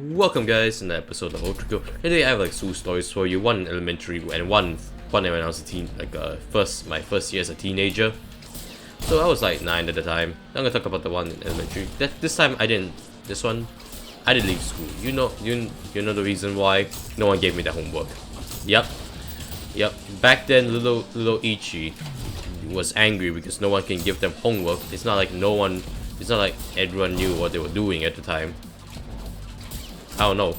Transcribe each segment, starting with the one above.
Welcome guys in the episode of Ultraco. Today I have like two stories for you, one in elementary and one when I was a teen, my first year as a teenager. So I was like 9 at the time. I'm gonna talk about the one in elementary. This time I didn't leave school. You know the reason why? No one gave me the homework. Yep. Back then little Ichi was angry because no one can give them homework. It's not like everyone knew what they were doing at the time. I don't know.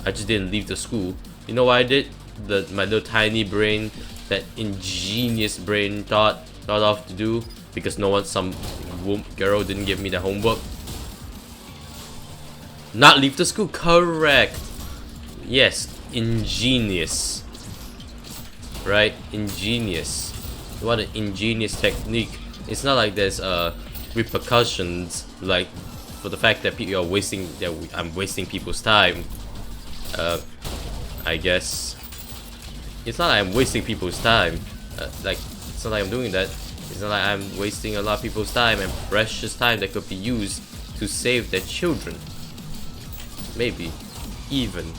I just didn't leave the school. You know what I did? My little tiny brain, that ingenious brain thought of to do, because some girl didn't give me the homework. Not leave the school. Correct. Yes, ingenious. Right? Ingenious. What an ingenious technique. It's not like there's repercussions, like for the fact that I'm wasting people's time. I guess it's not like I'm wasting people's time. It's not like I'm doing that. It's not like I'm wasting a lot of people's time and precious time that could be used to save their children. Maybe even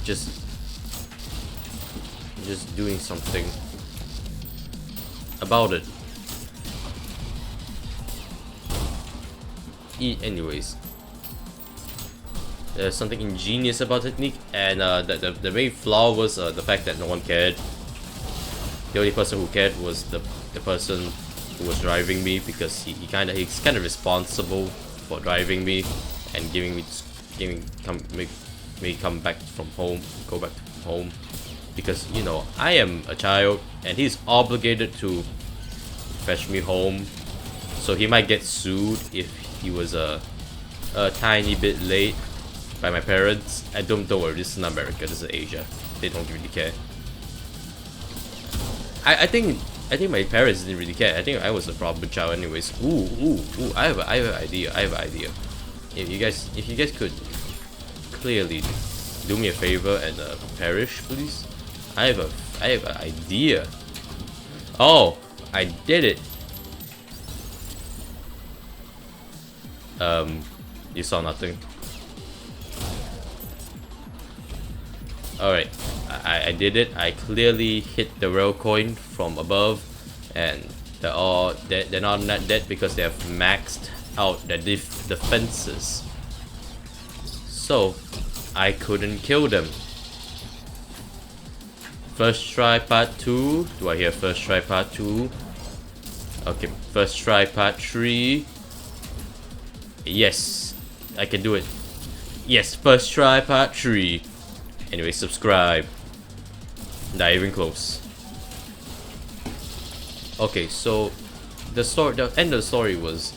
just doing something about it. Anyways, there's something ingenious about technique, and the main flaw was the fact that no one cared. The only person who cared was the person who was driving me, because he's kind of responsible for driving me and come back from home, go back home, because I am a child and he's obligated to fetch me home. So he might get sued if he was a tiny bit late by my parents. And don't worry, this is not America, this is Asia. They don't really care. I think my parents didn't really care. I think I was a problem child anyways. Ooh, I have an idea. If you guys could clearly do me a favor and perish, please. I have an idea. Oh, I did it. You saw nothing. Alright, I did it. I clearly hit the rail coin from above, and they're not dead because they have maxed out their defenses. So I couldn't kill them. First try part 2. Do I hear first try part 2? Okay, first try part 3. Yes, I can do it. Yes, first try part 3. Anyway, subscribe. Not even close. Okay, so the end of the story was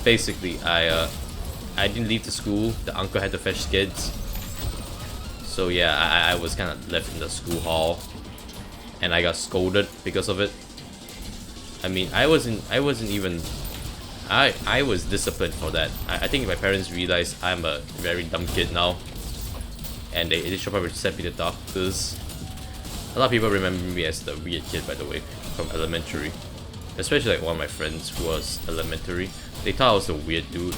basically I didn't leave the school. The uncle had to fetch kids. So yeah, I was kind of left in the school hall, and I got scolded because of it. I mean, I was disciplined for that. I think my parents realized I'm a very dumb kid now, and they should probably send me to doctors. A lot of people remember me as the weird kid, by the way, from elementary. Especially like one of my friends who was elementary. They thought I was a weird dude.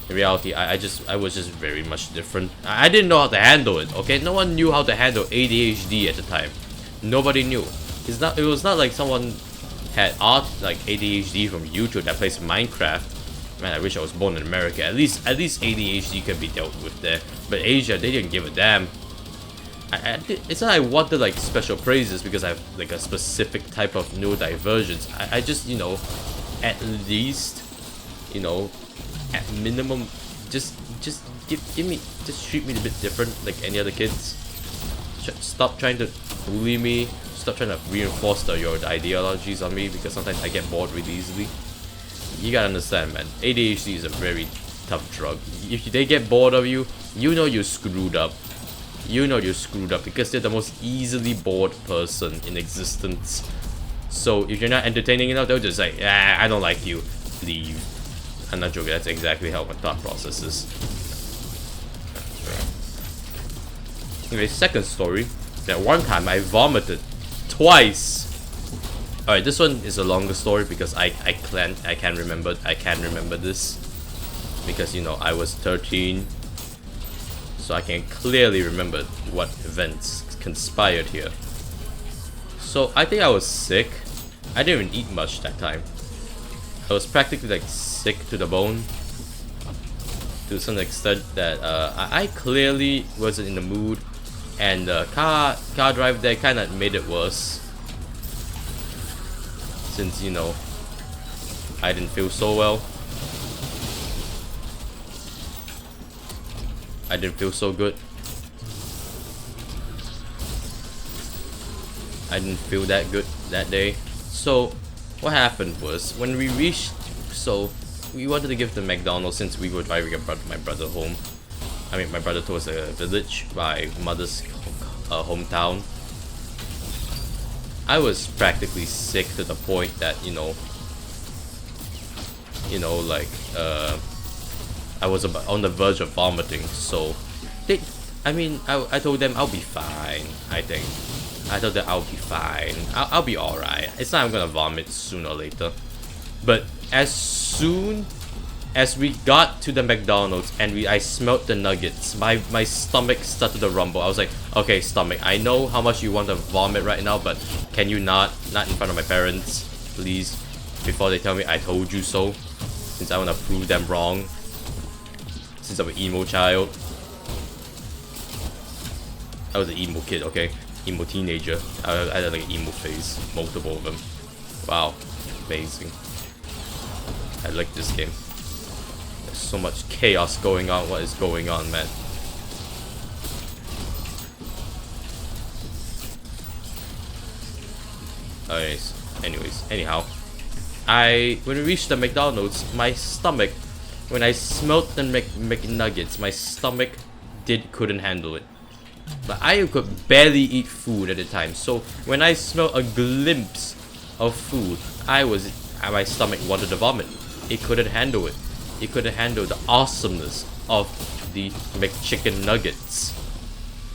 In reality, I was just very much different. I didn't know how to handle it, okay? No one knew how to handle ADHD at the time. Nobody knew. It was not like someone had like ADHD from YouTube that plays Minecraft. Man, I wish I was born in America. At least ADHD can be dealt with there. But Asia, they didn't give a damn. It's not like I wanted like special praises because I have like a specific type of neurodivergence. I just, at least, at minimum, just treat me a bit different like any other kids. Stop trying to bully me. Stop trying to reinforce your ideologies on me, because sometimes I get bored really easily. You gotta understand, man. ADHD is a very tough drug. If they get bored of you, you're screwed up. You're screwed up because they're the most easily bored person in existence. So if you're not entertaining enough, they'll just say, I don't like you, leave. I'm not joking, that's exactly how my thought process is. Anyway, second story. That one time I vomited twice. Alright, this one is a longer story because I can't remember this. because, you know, I was 13, so I can clearly remember what events conspired here. So I think I was sick. I didn't even eat much that time. I was practically like sick to the bone, to some extent that I clearly wasn't in the mood, and the car drive there kind of made it worse, since, you know, I didn't feel so well. I didn't feel so good. I didn't feel that good that day. So what happened was, when we reached, so we wanted to give the McDonald's since we were driving my brother home. I mean, my brother towards a village, my mother's hometown. I was practically sick to the point that, you know, like, I was about on the verge of vomiting. So I told them I'll be fine. I told them I'll be fine. I'll be alright. It's not I'm gonna vomit sooner or later. But as soon as we got to the McDonald's and I smelled the nuggets, my stomach started to rumble. I was like, okay, stomach, I know how much you want to vomit right now, but can you not in front of my parents, please, before they tell me I told you so, since I want to prove them wrong, since I'm an emo child. I was an emo kid, okay? Emo teenager. I had like an emo phase, multiple of them. Wow, amazing. I like this game. There's so much chaos going on. What is going on, man? Anyhow, when we reached the McDonald's, my stomach, when I smelled the McNuggets, my stomach couldn't handle it. But I could barely eat food at the time, so when I smelled a glimpse of food, my stomach wanted to vomit. It couldn't handle it. It couldn't handle the awesomeness of the McChicken nuggets.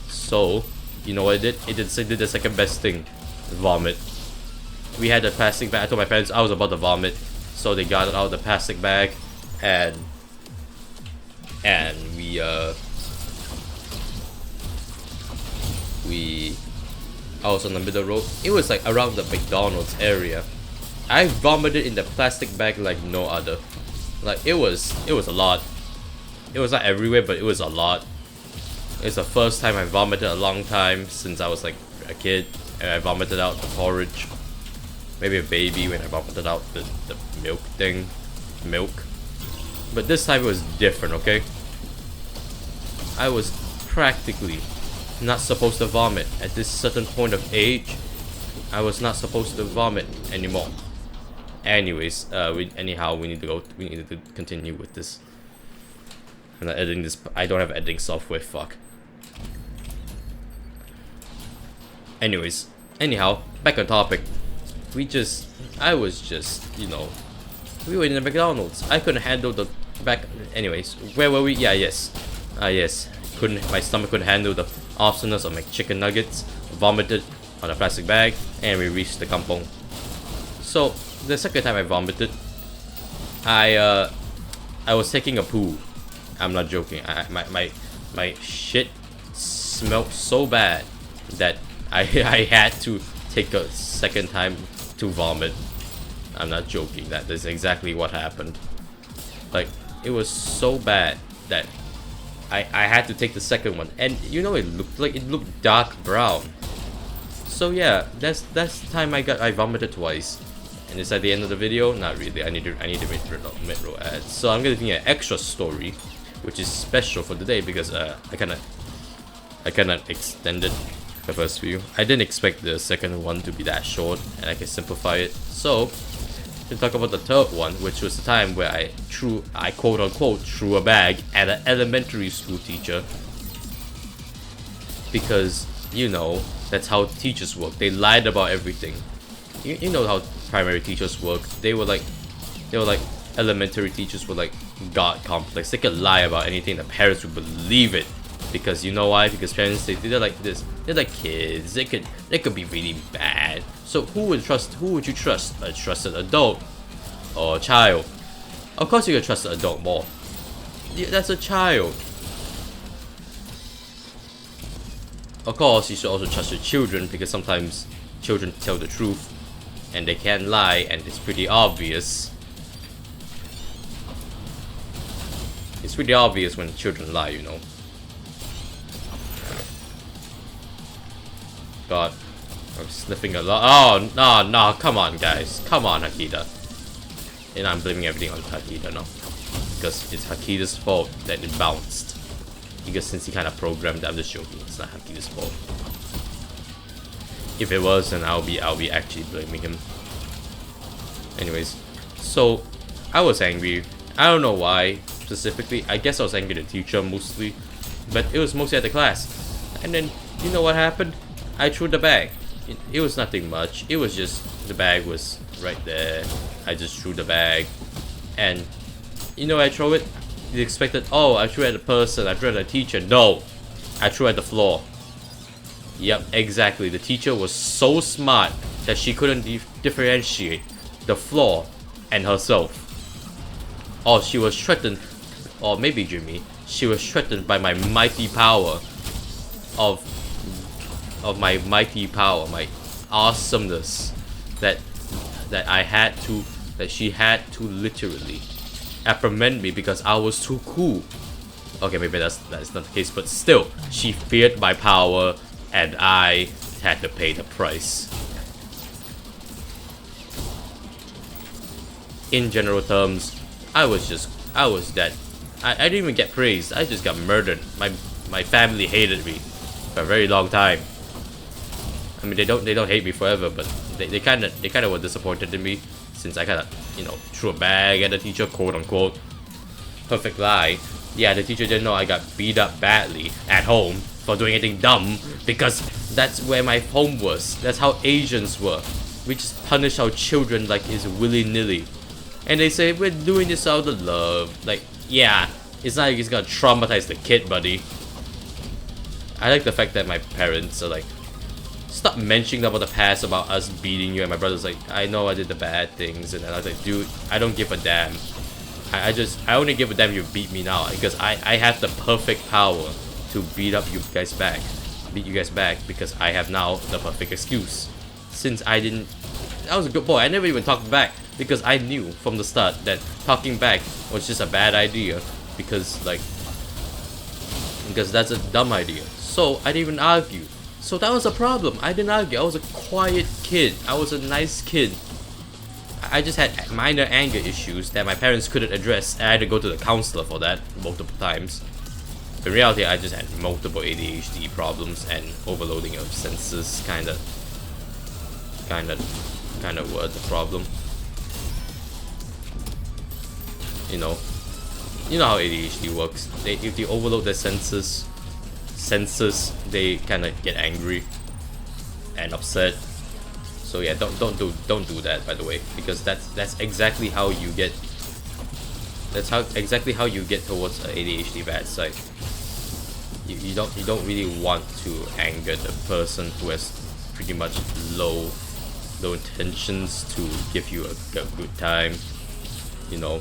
So, you know what it did? It did the second best thing: vomit. We had a plastic bag. I told my parents I was about to vomit, so they got out the plastic bag, and I was on the middle road. It was like around the McDonald's area. I vomited in the plastic bag like no other. Like it was a lot. It was not everywhere, but it was a lot. It's the first time I vomited a long time since I was like a kid, and I vomited out the porridge. Maybe a baby when I vomited out the milk. But this time it was different, okay? I was practically not supposed to vomit. At this certain point of age, I was not supposed to vomit anymore. Anyways, we need to continue with this. I'm not editing this. I don't have editing software, fuck. Anyhow, back on topic. I was just, you know, we were in the McDonald's. I couldn't handle the back. Anyways, where were we? Yeah, yes. My stomach couldn't handle the awesomeness of my chicken nuggets. Vomited on a plastic bag, and we reached the kampong. So the second time I vomited, I was taking a poo. I'm not joking. My shit smelled so bad that I had to take a second time to vomit. I'm not joking. That is exactly what happened. Like, it was so bad that I had to take the second one, and you know, it looked dark brown. So yeah, that's the time I vomited twice. And is that the end of the video? Not really. I need to mid-roll ads. So I'm gonna do an extra story, which is special for today because I kinda extended the first few. I didn't expect the second one to be that short, and I can simplify it. So to talk about the third one, which was the time where I quote unquote threw a bag at an elementary school teacher, because you know that's how teachers work. They lied about everything. You know how primary teachers work. They were like elementary teachers were like God complex. They could lie about anything. The parents would believe it, because you know why? Because parents, they're like this. They're like kids. They could be really bad. So who would you trust? A trusted adult or a child? Of course you could trust the adult more. That's a child. Of course, you should also trust your children because sometimes children tell the truth and they can't lie, and it's pretty obvious. It's pretty obvious when children lie, you know. God, I'm sniffing a lot. Oh, no, come on, guys. Come on, Hakita. And I'm blaming everything on Hakita now. Because it's Hakita's fault that it bounced. Because since he kind of programmed it, I'm just joking. It's not Hakita's fault. If it was, then I'll be actually blaming him. Anyways, so I was angry. I don't know why specifically. I guess I was angry at the teacher mostly, but it was mostly at the class. And then you know what happened? I threw the bag. It was nothing much. It was just the bag was right there. I just threw the bag, and you know I throw it. You expected, oh, I threw at a person. I threw at a teacher. No, I threw at the floor. Yep, exactly. The teacher was so smart that she couldn't differentiate the floor and herself. Oh, she was threatened, or maybe Jimmy. She was threatened by my mighty power of my mighty power, my awesomeness that she had to literally reprimand me because I was too cool. Okay, maybe that's not the case, but still, she feared my power, and I had to pay the price. In general terms, I was dead. I didn't even get praised. I just got murdered. My family hated me for a very long time. I mean, they don't hate me forever, but they kind of were disappointed in me since I kind of, you know, threw a bag at the teacher, quote unquote. Perfect lie. Yeah, the teacher didn't know I got beat up badly at home for doing anything dumb, because that's where my home was. That's how Asians were. We just punish our children like it's willy-nilly. And they say, we're doing this out of love. Like, yeah, it's not like it's gonna traumatize the kid, buddy. I like the fact that my parents are like, stop mentioning about the past, about us beating you, and my brother's like, I know I did the bad things, and I was like, dude, I don't give a damn. I only give a damn if you beat me now, because I have the perfect power to beat you guys back, because I have now the perfect excuse. Since I was a good boy, I never even talked back, because I knew from the start that talking back was just a bad idea, because that's a dumb idea. So I didn't even argue. So that was a problem. I didn't argue. I was a quiet kid. I was a nice kid. I just had minor anger issues that my parents couldn't address, and I had to go to the counselor for that multiple times. In reality, I just had multiple ADHD problems and overloading of senses, kind of were the problem. You know how ADHD works. If they overload their senses, they kind of get angry and upset. So yeah, don't do that, by the way, because that's exactly how you get. Exactly how you get towards an ADHD bad side. You don't really want to anger the person who has pretty much low intentions to give you a good time. You know,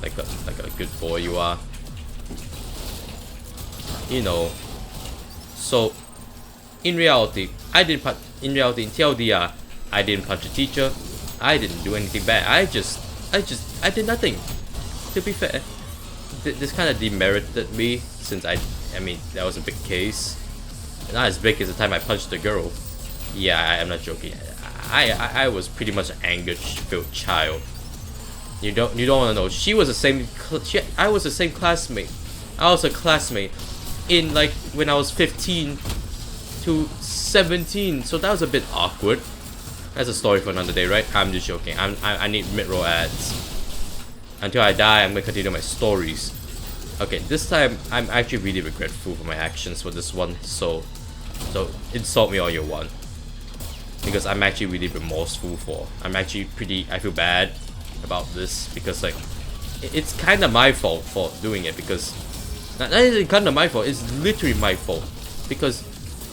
like a good boy you are. You know. So, in reality, in TLDR, I didn't punch a teacher. I didn't do anything bad. I did nothing. To be fair, this kind of demerited me, since I mean, that was a big case. Not as big as the time I punched the girl. Yeah, I'm not joking. I was pretty much an anger-filled child. You don't want to know. She was the same. I was the same classmate. I was a classmate in like when I was 15 to 17, so that was a bit awkward. That's a story for another day, right? I'm just joking. I need mid-roll ads. Until I die, I'm gonna continue my stories. Okay, this time I'm actually really regretful for my actions for this one. So insult me all you want, because I'm actually really remorseful for. I feel bad about this, because like it's kind of my fault for doing it, because. That isn't kind of my fault, it's literally my fault. Because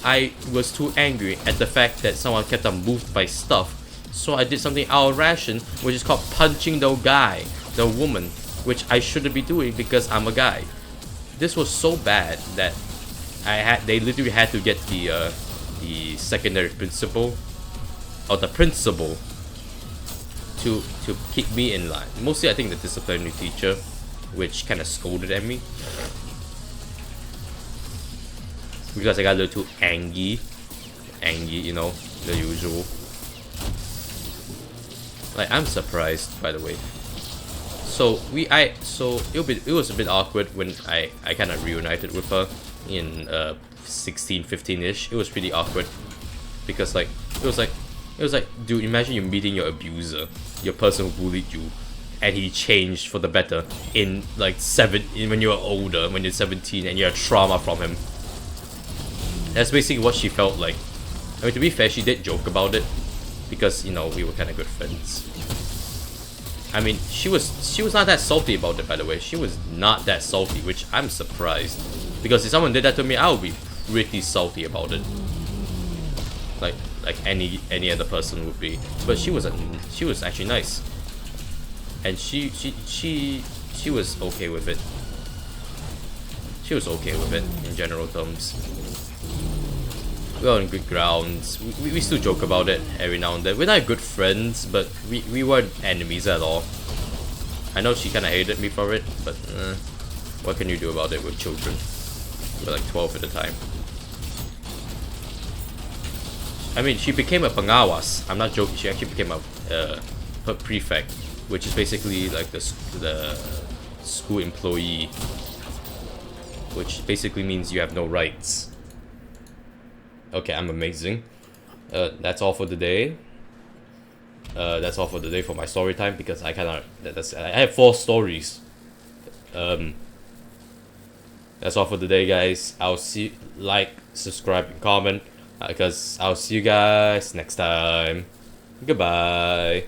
I was too angry at the fact that someone kept on moved by stuff. So I did something out of ration, which is called punching the woman. which I shouldn't be doing because I'm a guy. This was so bad that they literally had to get the secondary principal or the principal to keep me in line. Mostly I think the disciplinary teacher, which kind of scolded at me because I got a little too angry, you know, the usual. Like, I'm surprised, by the way. So it was a bit awkward when I kind of reunited with her in 16, 15ish. It was pretty awkward because it was like, dude, imagine you're meeting your abuser, your person who bullied you, and he changed for the better in like when you're older, when you're 17 and you have trauma from him. That's basically what she felt like. I mean, to be fair, she did joke about it because, you know, we were kind of good friends. I mean, she was not that salty about it, by the way. She was not that salty, which I'm surprised. Because if someone did that to me, I would be pretty salty about it. Like any other person would be. But she was actually nice. And she was okay with it. She was okay with it in general terms. We're on good grounds. We still joke about it every now and then. We're not good friends, but we weren't enemies at all. I know she kind of hated me for it, but what can you do about it with children? We're like 12 at the time. I mean, she became a pangawas. I'm not joking. She actually became a prefect, which is basically like the school employee, which basically means you have no rights. Okay, I'm amazing. That's all for the day. That's all for the day for my story time because I have 4 stories. That's all for the day, guys. I'll see, like, subscribe, and comment because I'll see you guys next time. Goodbye.